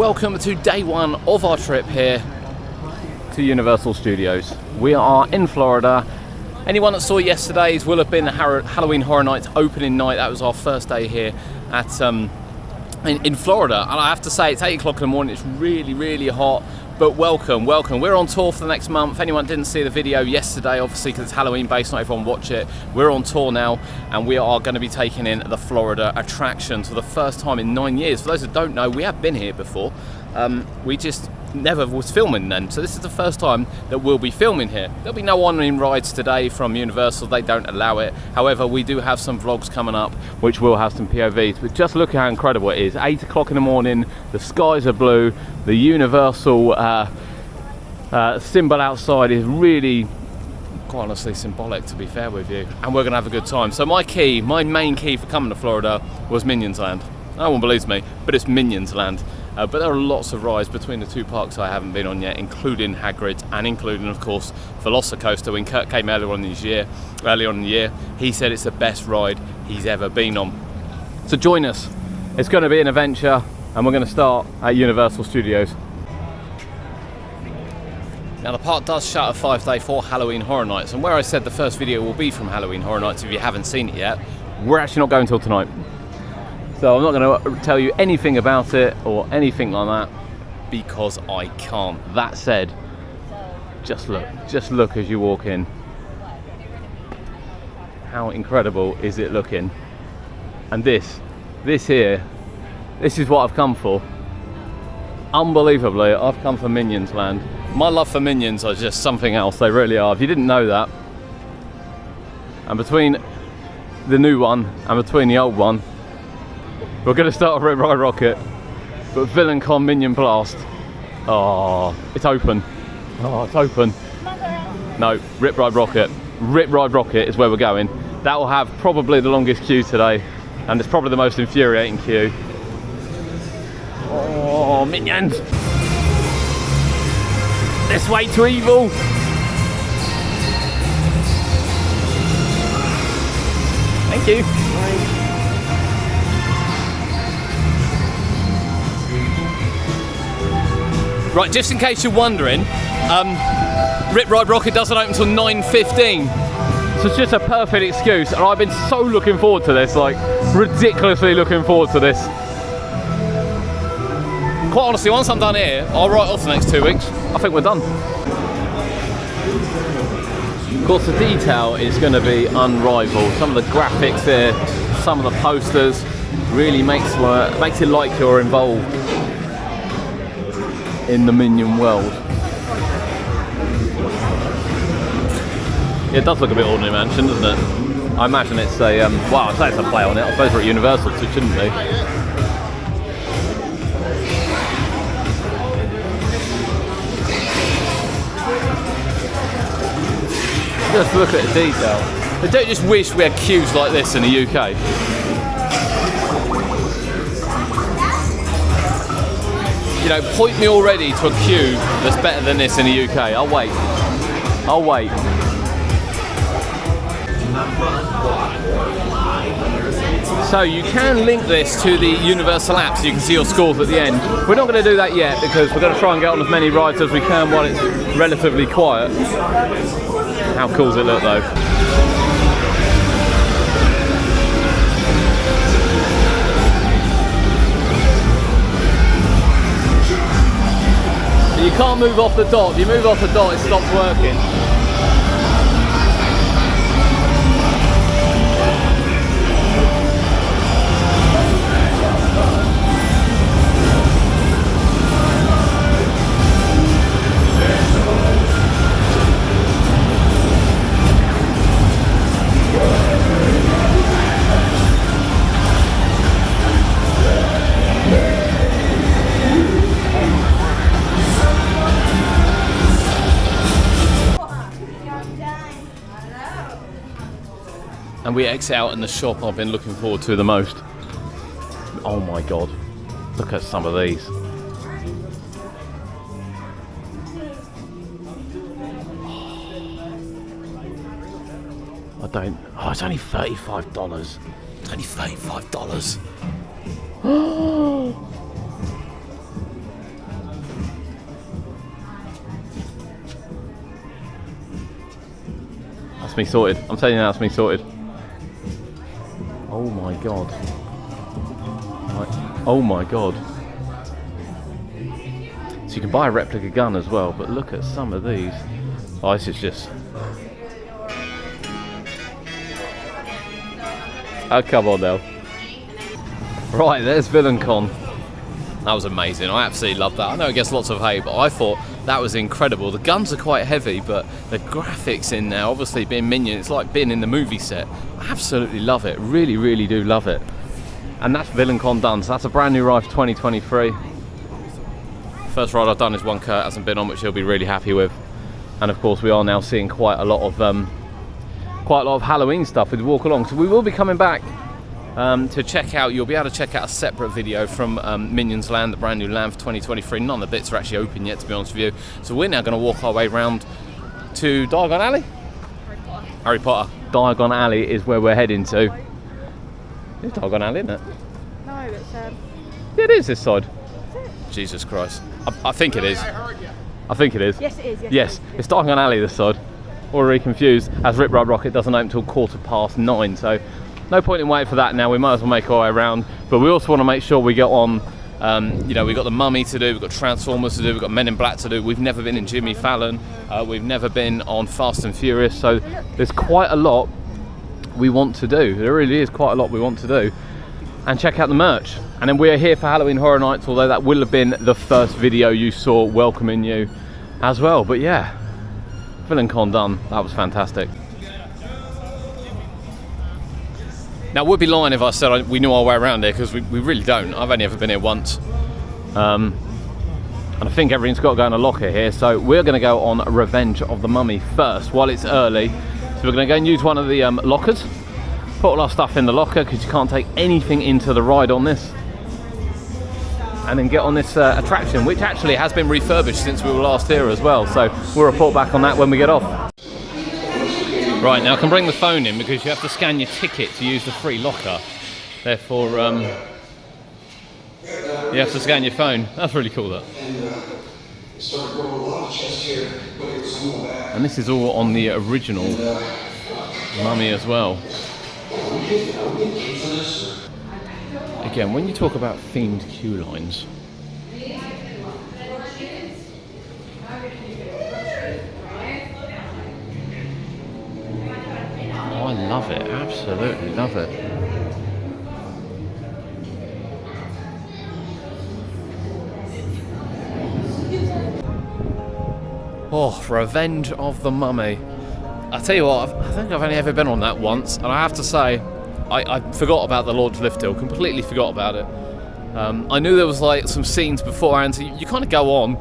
welcome to day one of our trip here to Universal Studios. We are in Florida. Anyone that saw yesterday's will have been the Halloween Horror Nights opening night. That was our first day here at in Florida, and I have to say it's 8 o'clock in the morning. It's really hot, but welcome. We're on tour for the next month. Anyone didn't see the video yesterday, obviously because it's Halloween based, not everyone watch it. We're on tour now, and we are going to be taking in the Florida attractions for the first time in 9 years. For those that don't know, we have been here before. We just never was filming then, so this is the first time that we'll be filming here. There'll be no on-in rides today from Universal, they don't allow it. However, we do have some vlogs coming up which will have some POVs, but just look at how incredible it is. 8 o'clock in the morning, the skies are blue, the Universal symbol outside is really, quite honestly, symbolic, to be fair with you, and we're gonna have a good time. So my main key for coming to Florida was Minions Land. No one believes me, but it's Minions Land. But there are lots of rides between the two parks I haven't been on yet, including Hagrid's and including, of course, Velocicoaster. When Kurt came earlier on in the year, he said it's the best ride he's ever been on. So join us. It's going to be an adventure, and we're going to start at Universal Studios. Now the park does shut at 5 for Halloween Horror Nights, and where I said the first video will be from Halloween Horror Nights, if you haven't seen it yet, we're actually not going till tonight. So I'm not going to tell you anything about it or anything like that because I can't. That said, just look as you walk in. How incredible is it looking? And this here, this is what I've come for. Unbelievably, I've come for Minions Land. My love for Minions are just something else, they really are. If you didn't know that, and between the new one and between the old one, we're going to start with Rip Ride Rockit, but VillainCon Minion Blast. Oh, it's open. Oh, it's open. No, Rip Ride Rockit. Rip Ride Rockit is where we're going. That will have probably the longest queue today, and it's probably the most infuriating queue. Oh, Minions! This way to evil! Thank you. Bye. Right, just in case you're wondering, Rip Ride Rockit doesn't open until 9:15. So it's just a perfect excuse, and I've been so looking forward to this, like ridiculously looking forward to this. Quite honestly, once I'm done here, I'll write off the next 2 weeks. I think we're done. Of course, the detail is going to be unrivaled. Some of the graphics here, some of the posters, really makes it like you're involved in the Minion world. Yeah, it does look a bit Ordinary Mansion, doesn't it? I imagine it's a, well, I'd say it's a play on it. I suppose we're at Universal, so it shouldn't be. Just look at the detail. I don't just wish we had queues like this in the UK. You know, point me already to a queue that's better than this in the UK. I'll wait. I'll wait. So you can link this to the Universal app so you can see your scores at the end. We're not going to do that yet because we're going to try and get on as many rides as we can while it's relatively quiet. How cool does it look though? You can't move off the dot. If you move off the dot, it stops working. And we exit out in the shop I've been looking forward to the most. Oh my god, look at some of these. I don't, oh, it's only $35. It's only $35. that's me sorted. I'm telling you now, that's me sorted. Oh my god. Oh my god. So you can buy a replica gun as well, but look at some of these. Oh, this is just... Oh, come on now. Right, there's VillainCon. That was amazing. I absolutely loved that. I know it gets lots of hate, but I thought that was incredible. The guns are quite heavy, but the graphics in there, obviously being Minion, it's like being in the movie set. I absolutely love it. Really, really do love it. And that's VillainCon done. So that's a brand new ride for 2023. First ride I've done is one Kurt hasn't been on, which he'll be really happy with. And of course, we are now seeing quite a lot of Halloween stuff with Walk Along. So we will be coming back to check out. You'll be able to check out a separate video from Minions Land, the brand new land for 2023. None of the bits are actually open yet, to be honest with you. So we're now going to walk our way around to Diagon Alley. Harry Potter. Diagon Alley is where we're heading to. It's Diagon Alley, isn't it? No, it's Yeah, it is this side. Is it? Jesus Christ. I think it is. I think it is. Yes, it is. Yes, it's Diagon Alley this side. Already confused, as Rip Ride Rockit doesn't open until 9:15, so no point in waiting for that now. We might as well make our way around, but we also want to make sure we get on. You know, we've got the Mummy to do, we've got Transformers to do, we've got Men in Black to do. We've never been in Jimmy Fallon, we've never been on Fast and Furious, so there's quite a lot we want to do. There really is quite a lot we want to do. And check out the merch. And then we are here for Halloween Horror Nights, although that will have been the first video you saw welcoming you as well. But yeah, VillainCon done. That was fantastic. Now, we'd be lying if I said we knew our way around here, because we really don't. I've only ever been here once. And I think everything's got to go in a locker here. So we're going to go on Revenge of the Mummy first while it's early. So we're going to go and use one of the lockers. Put all our stuff in the locker, because you can't take anything into the ride on this. And then get on this attraction, which actually has been refurbished since we were last here as well. So we'll report back on that when we get off. Right, now I can bring the phone in because you have to scan your ticket to use the free locker. Therefore, you have to scan your phone. That's really cool, that. And this is all on the original Mummy as well. Again, when you talk about themed queue lines, oh, I love it, absolutely love it. Oh, Revenge of the Mummy. I tell you what, I think I've only ever been on that once, and I have to say, I forgot about the launch lift hill, completely forgot about it. I knew there was like some scenes beforehand, so you kind of go on.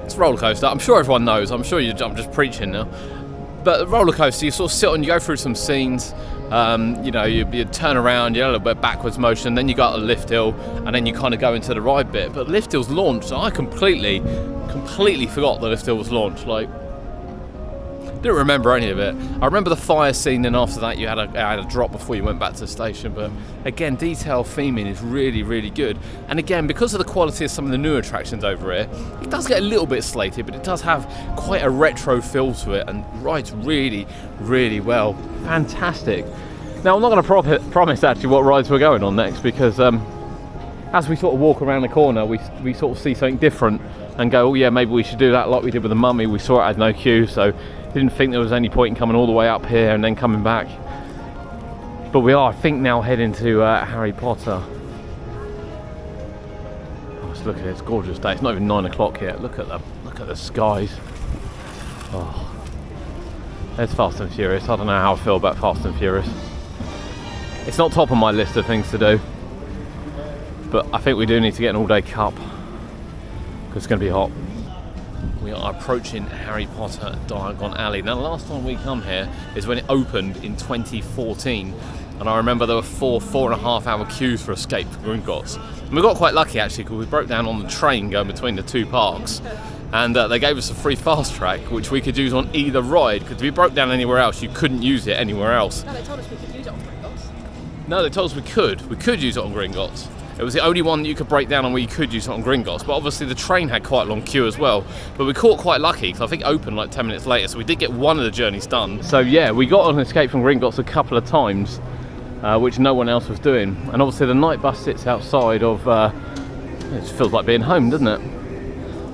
It's a roller coaster. I'm sure everyone knows. I'm sure I'm just preaching now. But the roller coaster, you sort of sit on, you go through some scenes. You know, you turn around, you have a little bit backwards motion, then you go up the lift hill, and then you kind of go into the ride bit. But lift hill's launched, so I completely forgot the lift hill was launched. Like, didn't remember any of it. I remember the fire scene, and after that you had a drop before you went back to the station. But again, detail theming is really, really good. And again, because of the quality of some of the new attractions over here, it does get a little bit slated, but it does have quite a retro feel to it, and rides really, really well. Fantastic. Now, I'm not going to promise actually what rides we're going on next, because as we sort of walk around the corner, we sort of see something different and go, oh yeah, maybe we should do that like we did with the Mummy. We saw it had no queue, so didn't think there was any point in coming all the way up here and then coming back. But we are, I think, now heading to Harry Potter. Oh, let's look at it. It's a gorgeous day. It's not even 9 o'clock yet. Look at the skies. Oh, there's Fast and Furious. I don't know how I feel about Fast and Furious. It's not top of my list of things to do, but I think we do need to get an all-day cup because it's going to be hot. We are approaching Harry Potter Diagon Alley. Now, the last time we come here is when it opened in 2014, and I remember there were 4.5 hour queues for Escape to Gringotts. And we got quite lucky actually, because we broke down on the train going between the two parks, and they gave us a free fast track which we could use on either ride, because if you broke down anywhere else you couldn't use it anywhere else. No, they told us we could use it on Gringotts. No, they told us we could use it on Gringotts. It was the only one that you could break down and where you could use it on Gringotts, but obviously the train had quite a long queue as well. But we caught quite lucky, because I think it opened like 10 minutes later, so we did get one of the journeys done. So yeah, we got on Escape from Gringotts a couple of times, which no one else was doing. And obviously the night bus sits outside of, it just feels like being home, doesn't it?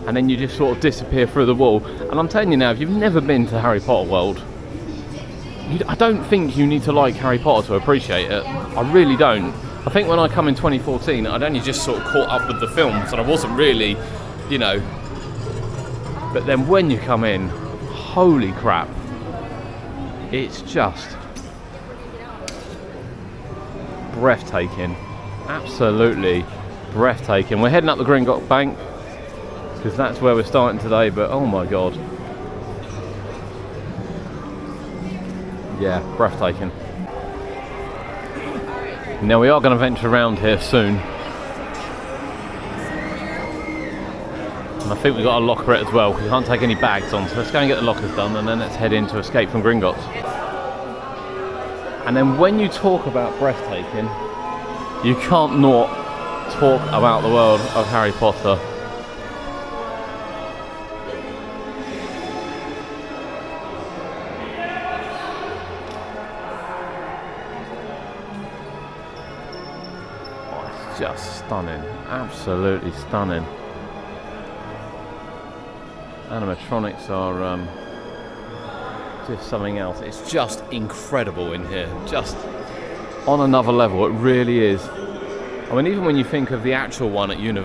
And then you just sort of disappear through the wall. And I'm telling you now, if you've never been to Harry Potter World, I don't think you need to like Harry Potter to appreciate it. I really don't. I think when I come in 2014, I'd only just sort of caught up with the films, and I wasn't really, you know. But then when you come in, holy crap, it's just breathtaking. Absolutely breathtaking. We're heading up the Gringotts Bank, because that's where we're starting today, but oh my god. Yeah, breathtaking. Now we are going to venture around here soon. And I think we've got to locker it as well, because we can't take any bags on. So let's go and get the lockers done, and then let's head in to Escape from Gringotts. And then when you talk about breathtaking, you can't not talk about the world of Harry Potter. Just stunning, absolutely stunning. Animatronics are just something else. It's just incredible in here, just on another level. It really is. I mean, even when you think of the actual one at in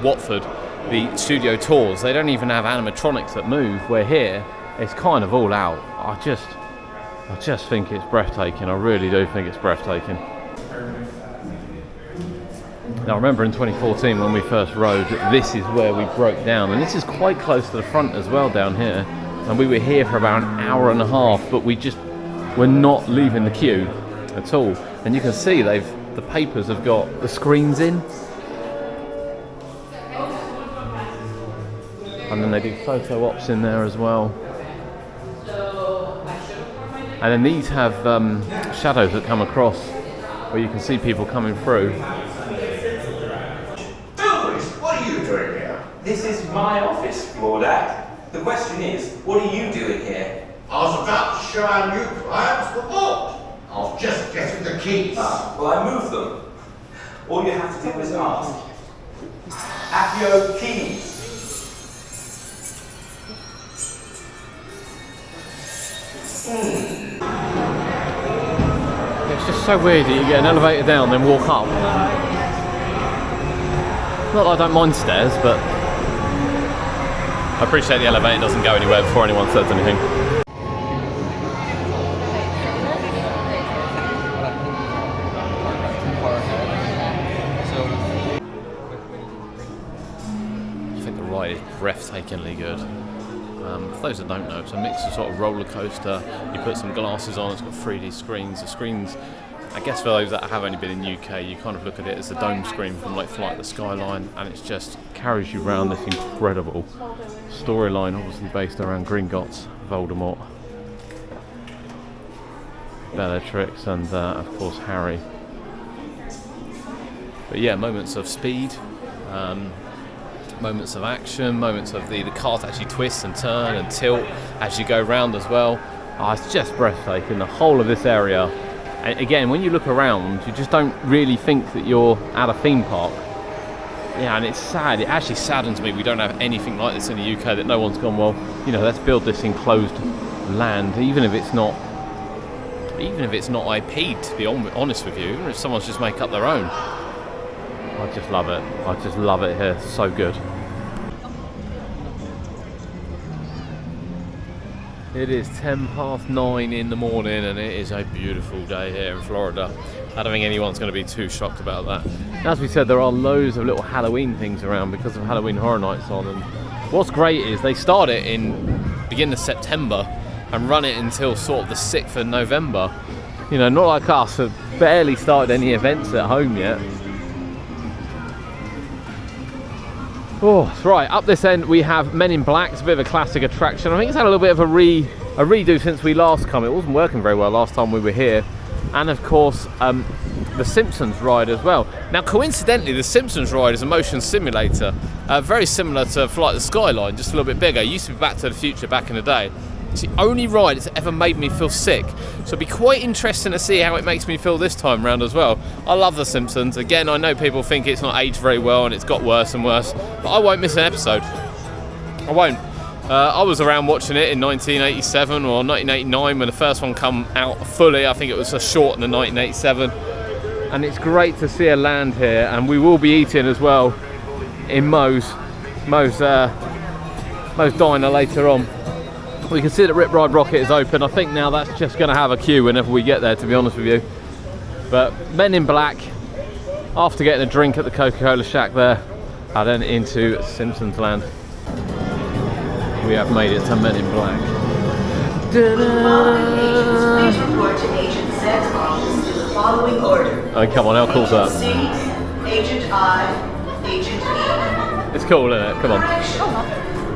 Watford, the studio tours, they don't even have animatronics that move. Where here, it's kind of all out. I just think it's breathtaking. I really do think it's breathtaking. Now I remember in 2014 when we first rode, this is where we broke down, and this is quite close to the front as well down here, and we were here for about an hour and a half, but we're not leaving the queue at all. And you can see the papers have got the screens in, and then they do photo ops in there as well. And then these have shadows that come across where you can see people coming through. What are you doing here? This is my office, Lord Dad. The question is, what are you doing here? I was about to show our new clients the vault. I was just getting the keys. Well, I moved them. All you have to do is ask. Accio keys. It's just so weird that you get an elevator down, then walk up. Not that I don't mind stairs, but I appreciate the elevator doesn't go anywhere before anyone says anything. I think the ride is breathtakingly good. For those that don't know, it's a mix of sort of roller coaster. You put some glasses on, it's got 3D screens. The screens, I guess for those that have only been in the UK, you kind of look at it as the dome screen from like Flight the Skyline, and it just carries you around this incredible storyline, obviously based around Gringotts, Voldemort, Bellatrix, and of course Harry. But yeah, moments of speed, moments of action, moments of the cars actually twist and turn and tilt as you go round as well. Oh, it's just breathtaking, the whole of this area. And again, when you look around, you just don't really think that you're at a theme park. Yeah, and it's sad. It actually saddens me we don't have anything like this in the UK, that no one's gone, well, you know, let's build this enclosed land, even if it's not IP'd, to be honest with you, even if someone's just make up their own. I just love it. I just love it here. It's so good. It is 9:10 in the morning, and it is a beautiful day here in Florida. I don't think anyone's going to be too shocked about that. As we said, there are loads of little Halloween things around because of Halloween Horror Nights on, and what's great is they start it in beginning of September and run it until sort of the 6th of November. You know, not like us, have barely started any events at home yet. Oh, that's right, up this end we have Men in Black. It's a bit of a classic attraction. I think it's had a little bit of a redo since we last come. It wasn't working very well last time we were here. And of course, the the Simpsons Ride as well. Now, coincidentally, the Simpsons Ride is a motion simulator, very similar to Flight of the Skyline, just a little bit bigger. It used to be Back to the Future back in the day. It's the only ride that's ever made me feel sick, so it'd be quite interesting to see how it makes me feel this time round as well. I love The Simpsons. Again, I know people think it's not aged very well and it's got worse and worse, but I won't miss an episode. I won't. I was around watching it in 1987 or 1989 when the first one come out fully. I think it was a short in the 1987. And it's great to see a land here, and we will be eating as well in Moe's diner later on. We can see that Rip Ride Rockit is open. I think now that's just going to have a queue whenever we get there, to be honest with you. But Men in Black, after getting a drink at the Coca-Cola shack there, and then into Simpsons Land. We have made it to Men in Black. Please report to Agent Z's office in the following order. Oh, come on, how cool's that? Agent C, Agent I, Agent E. It's cool, isn't it? Come on.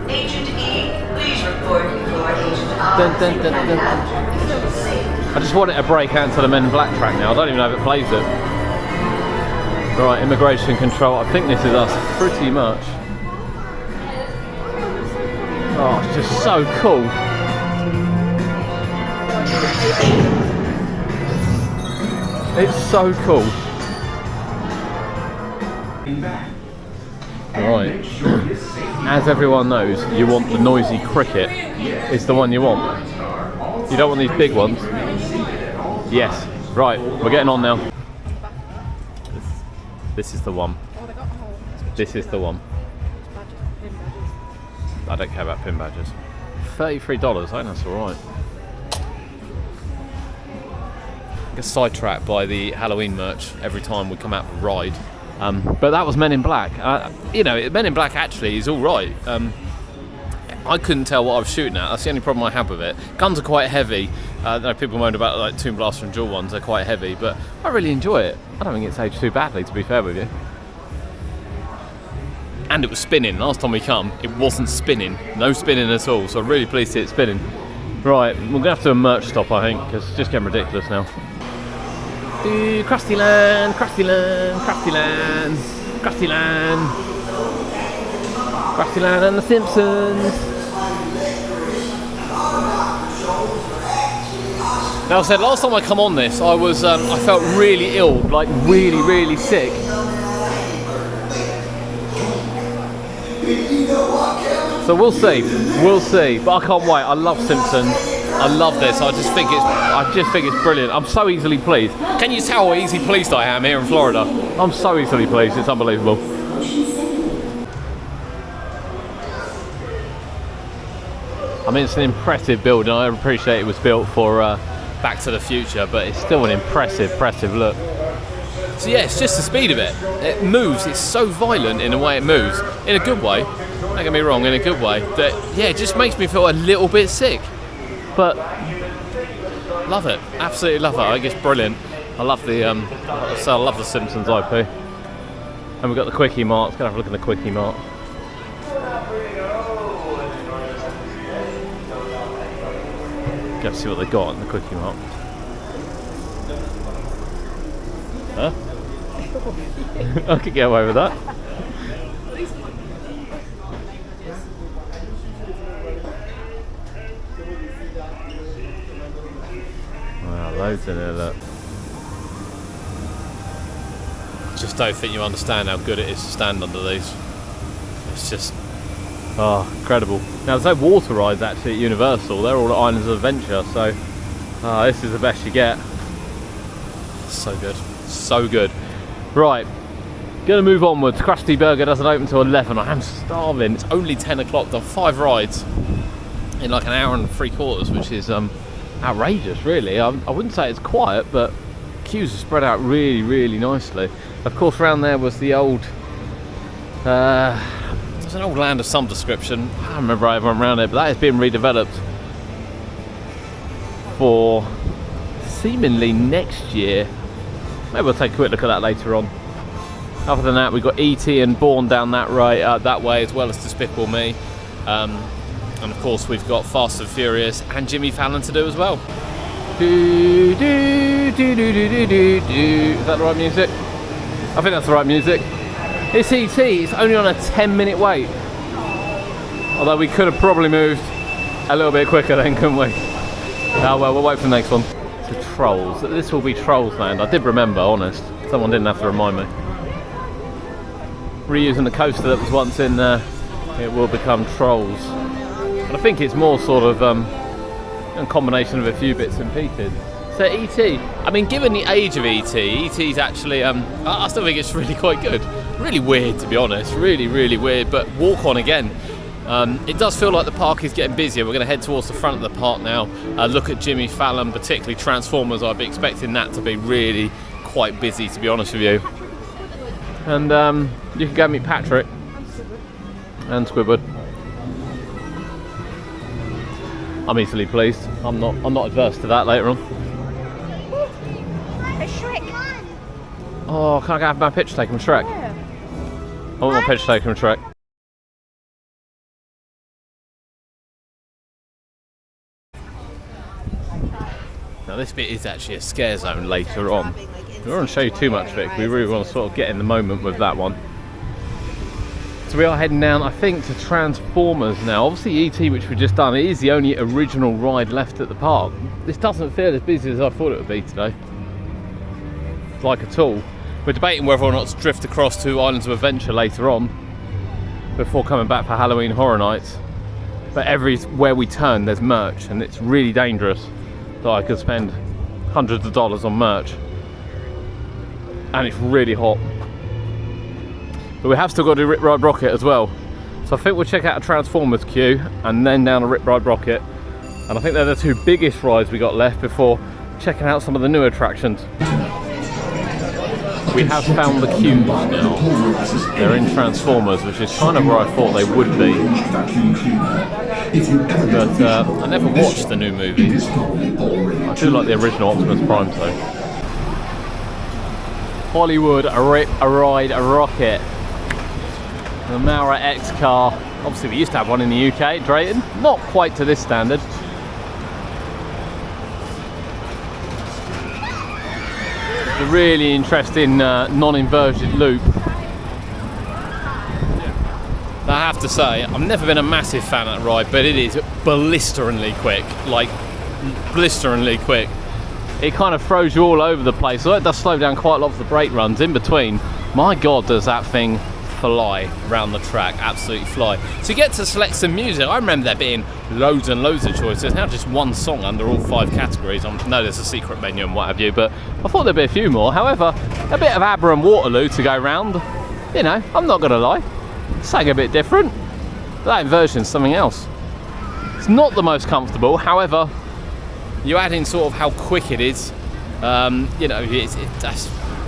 Agent E, please report before Agent I. Dun, dun, dun, dun. Agent C. I just want it to break out to the Men in Black track now. I don't even know if it plays it. Right, immigration control. I think this is us pretty much. Oh, it's just so cool. It's so cool. Right. As everyone knows, you want the noisy cricket. It's the one you want. You don't want these big ones. Yes. Right, we're getting on now. This is the one. This is the one. I don't care about pin badges. $33, I think that's alright. I get sidetracked by the Halloween merch every time we come out for a ride. But that was Men in Black. You know, Men in Black actually is alright. I couldn't tell what I was shooting at. That's the only problem I had with it. Guns are quite heavy. I know people moan about like Toon Blaster and Dual ones, they're quite heavy, but I really enjoy it. I don't think it's aged too badly, to be fair with you. And it was spinning. Last time we come, it wasn't spinning. No spinning at all, so I'm really pleased to see it spinning. Right, we're going to have to do a merch stop, I think, because it's just getting ridiculous now. Krusty Land, Krusty Land, Krusty Land, Krusty Land. Krusty Land and the Simpsons. Now I said, last time I come on this, I was, I felt really ill, like really, really sick. So we'll see, but I can't wait. I love Simpsons. I love this. I just think it's brilliant. I'm so easily pleased. Can you tell how easy pleased I am here in Florida? I'm so easily pleased. It's unbelievable. I mean, it's an impressive building. I appreciate it was built for Back to the Future, but it's still an impressive look. So yeah, it's just the speed of it. It moves. It's so violent in the way it moves, in a good way. Don't get me wrong, in a good way. That yeah, it just makes me feel a little bit sick. But love it, absolutely love it. I think it's brilliant. I love the I love the Simpsons IP. And we've got the Quickie Mart. Let's go have a look at the Quickie Mart. Go see what they got in the Quickie Mart. Huh? I could get away with that. Wow, loads in there, look. Just don't think you understand how good it is to stand under these. It's just, oh, incredible. Now there's no water rides actually at Universal. They're all at Islands of Adventure, so this is the best you get. So good, so good. Right, gonna move onwards. Krusty Burger doesn't open till 11. I am starving. It's only 10 o'clock. Done 5 rides in like an hour and 3/4, which is outrageous, really. I wouldn't say it's quiet, but queues are spread out really, really nicely. Of course, around there was the old, there's an old land of some description. I don't remember how I went around it, but that is being redeveloped for seemingly next year. Maybe we'll take a quick look at that later on. Other than that, we've got E.T. and Bourne down that way, as well as Despicable Me. And of course, we've got Fast and Furious and Jimmy Fallon to do as well. Do, do. Is that the right music? I think that's the right music. It's ET, it's only on a 10-minute wait. Although we could have probably moved a little bit quicker then, couldn't we? Oh well, we'll wait for the next one. The Trolls. This will be Trolls Land. I did remember, honest. Someone didn't have to remind me. Reusing the coaster that was once in there, it will become Trolls. But I think it's more sort of a combination of a few bits and pieces. So ET, I mean, given the age of ET's actually, I still think it's really quite good. Really weird, to be honest. Really, really weird, but walk on again. It does feel like the park is getting busier. We're going to head towards the front of the park now. Look at Jimmy Fallon, particularly Transformers. I'd be expecting that to be really quite busy, to be honest with you. And you can go meet Patrick and Squidward. I'm easily pleased. I'm not adverse to that later on. A Shrek. Oh, can I go have my picture taken with Shrek? Yeah. I want my picture taken with Shrek. Now this bit is actually a scare zone later on. We don't want to show you too much of it, we really want to sort of get in the moment with that one. So we are heading down, I think, to Transformers now. Obviously ET, which we've just done, it is the only original ride left at the park. This doesn't feel as busy as I thought it would be today. Like at all. We're debating whether or not to drift across to Islands of Adventure later on, before coming back for Halloween Horror Nights. But everywhere we turn there's merch, and it's really dangerous that I could spend hundreds of dollars on merch. And it's really hot. But we have still got to do Rip Ride Rockit as well. So I think we'll check out a Transformers queue and then down a Rip Ride Rockit. And I think they're the two biggest rides we got left before checking out some of the new attractions. We have found the queues now. They're in Transformers, which is kind of where I thought they would be. But I never watched the new movies. I do like the original Optimus Prime though. Hollywood, a Ride, a Rockit. The Mara X car. Obviously we used to have one in the UK, Drayton. Not quite to this standard. The really interesting non-inverted loop. I have to say, I've never been a massive fan of that ride, but it is blisteringly quick. Like, blisteringly quick. It kind of throws you all over the place. Although it does slow down quite a lot for the brake runs in between. My God, does that thing fly around the track, absolutely fly. So you get to select some music. I remember there being loads and loads of choices. Now just one song under all 5 categories. I know there's a secret menu and what have you, but I thought there'd be a few more. However, a bit of ABBA and Waterloo to go round. You know, I'm not gonna lie, something a bit different. That inversion's something else. It's not the most comfortable, however, you add in sort of how quick it is. You know,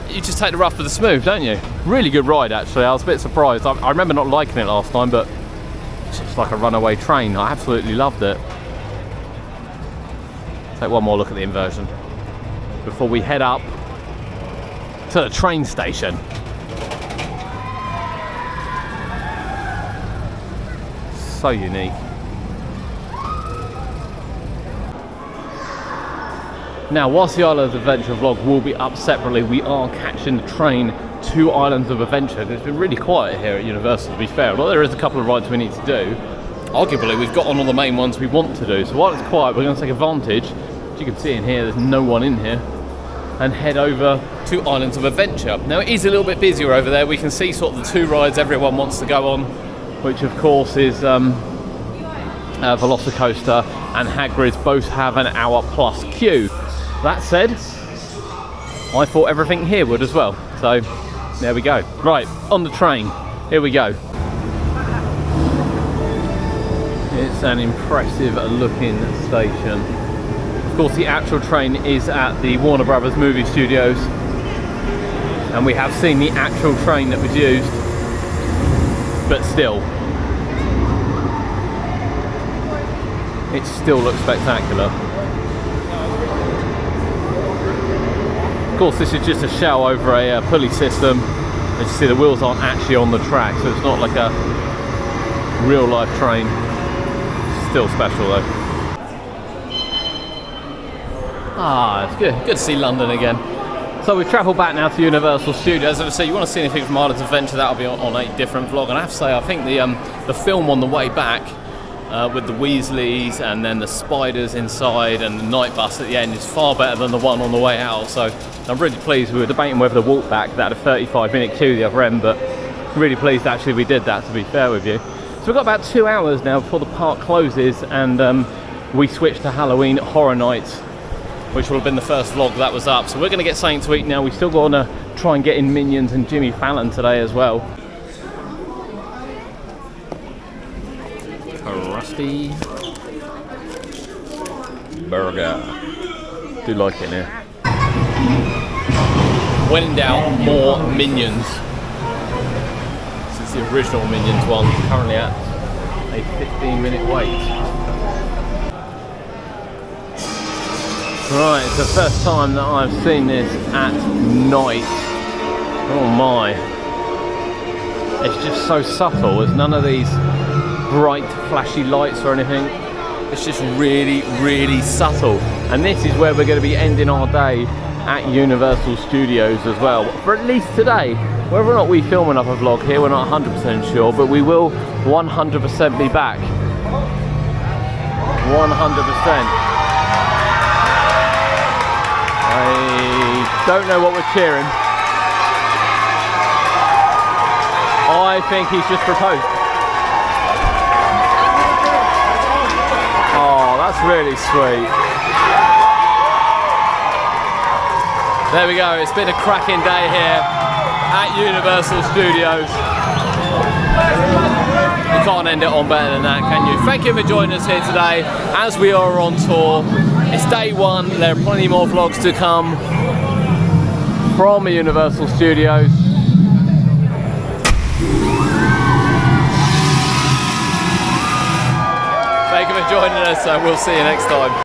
you just take the rough with the smooth, don't you? Really good ride, actually. I was a bit surprised. I remember not liking it last time, but it's just like a runaway train. I absolutely loved it. Take one more look at the inversion before we head up to the train station. So unique. Now, whilst the Islands of Adventure vlog will be up separately, we are catching the train to Islands of Adventure. It's been really quiet here at Universal, to be fair. Although there is a couple of rides we need to do, arguably we've got on all the main ones we want to do. So while it's quiet, we're going to take advantage. As you can see in here, there's no one in here. And head over to Islands of Adventure. Now, it is a little bit busier over there. We can see sort of the 2 rides everyone wants to go on, which of course is Velocicoaster and Hagrid's. Both have an hour-plus queue. That said, I thought everything here would as well. So, there we go. Right, on the train. Here we go. It's an impressive looking station. Of course, the actual train is at the Warner Brothers movie studios. And we have seen the actual train that was used. But still, it still looks spectacular. Of course, this is just a shell over a pulley system. As you see, the wheels aren't actually on the track, so it's not like a real life train. Still special though. Ah, it's good to see London again. So we've travelled back now to Universal Studios. As I say, you want to see anything from Islands Adventure, that'll be on a different vlog. And I have to say, I think the film on the way back with the Weasleys and then the spiders inside and the night bus at the end is far better than the one on the way out. So I'm really pleased. We were debating whether to walk back. That had a 35-minute queue the other end, but really pleased actually we did that, to be fair with you. So we've got about 2 hours now before the park closes, and we switched to Halloween Horror Nights, which will have been the first vlog that was up. So we're going to get something to eat now. We still got to try and get in Minions and Jimmy Fallon today as well. Rusty burger. Do like it here. When in doubt, more Minions. This is the original Minions one. Currently at a 15-minute wait. Right, it's the first time that I've seen this at night. Oh my. It's just so subtle. There's none of these bright flashy lights or anything. It's just really, really subtle. And this is where we're going to be ending our day at Universal Studios as well. For at least today. Whether or not we film another vlog here, we're not 100% sure, but we will 100% be back. 100%. I don't know what we're cheering. I think he's just proposed. Oh, that's really sweet. There we go, it's been a cracking day here at Universal Studios. You can't end it on better than that, can you? Thank you for joining us here today as we are on tour. It's day one, there are plenty more vlogs to come from Universal Studios. Thank you for joining us, and we'll see you next time.